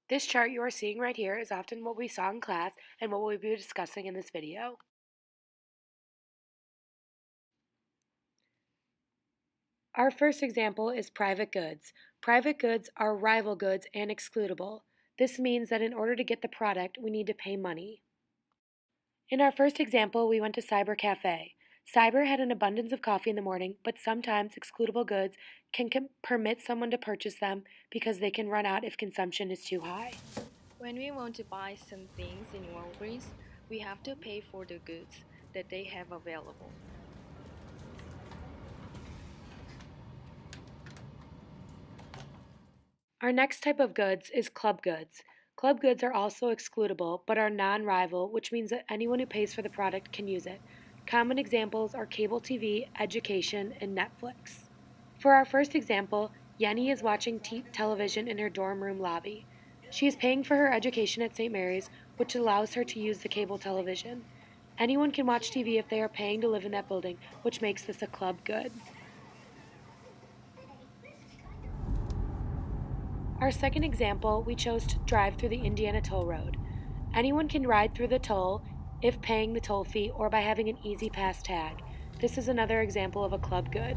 This chart you are seeing right here is often what we saw in class and what we'll be discussing in this video. Our first example is private goods. Private goods are rival goods and excludable. This means that in order to get the product, we need to pay money. In our first example, we went to Cyber Cafe. Cyber had an abundance of coffee in the morning, but sometimes excludable goods can permit someone to purchase them because they can run out if consumption is too high. When we want to buy some things in Walgreens, we have to pay for the goods that they have available. Our next type of goods is club goods. Club goods are also excludable but are non rival, which means that anyone who pays for the product can use it. Common examples are cable TV, education, and Netflix. For our first example, Yenny is watching television in her dorm room lobby. She is paying for her education at St. Mary's, which allows her to use the cable television. Anyone can watch TV if they are paying to live in that building, which makes this a club good. Our second example, we chose to drive through the Indiana Toll Road. Anyone can ride through the toll if paying the toll fee or by having an Easy Pass tag. This is another example of a club good.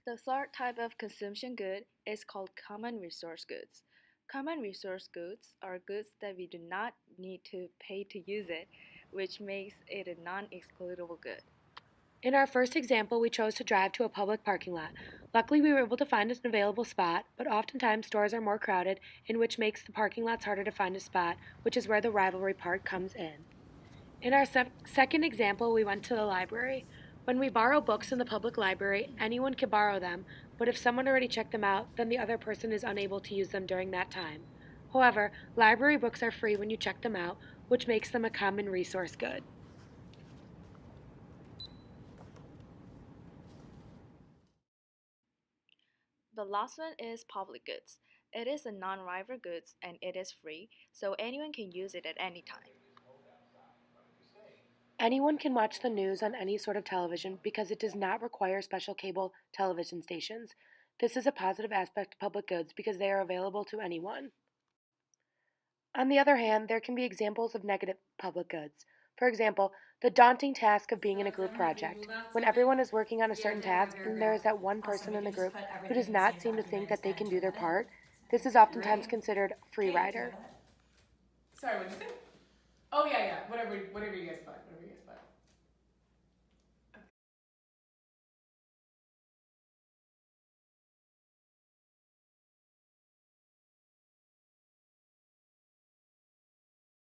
The third type of consumption good is called common resource goods. Common resource goods are goods that we do not need to pay to use it, which makes it a non-excludable good. In our first example, we chose to drive to a public parking lot. Luckily, we were able to find an available spot, but oftentimes stores are more crowded, in which makes the parking lots harder to find a spot, which is where the rivalry part comes in. In our second example, we went to the library. When we borrow books in the public library, anyone can borrow them, but if someone already checked them out, then the other person is unable to use them during that time. However, library books are free when you check them out, which makes them a common resource good. The last one is public goods. It is a non-rival goods and it is free, so anyone can use it at any time. Anyone can watch the news on any sort of television because it does not require special cable television stations. This is a positive aspect of public goods because they are available to anyone. On the other hand, there can be examples of negative public goods. For example, the daunting task of being in a group project. When everyone is working on a certain task and there is that one person in the group who does not seem to think that they can do their part, this is oftentimes considered free Okay, go rider. ahead. Sorry, what'd you say? Oh yeah, yeah. Whatever you guys put. Whatever you guys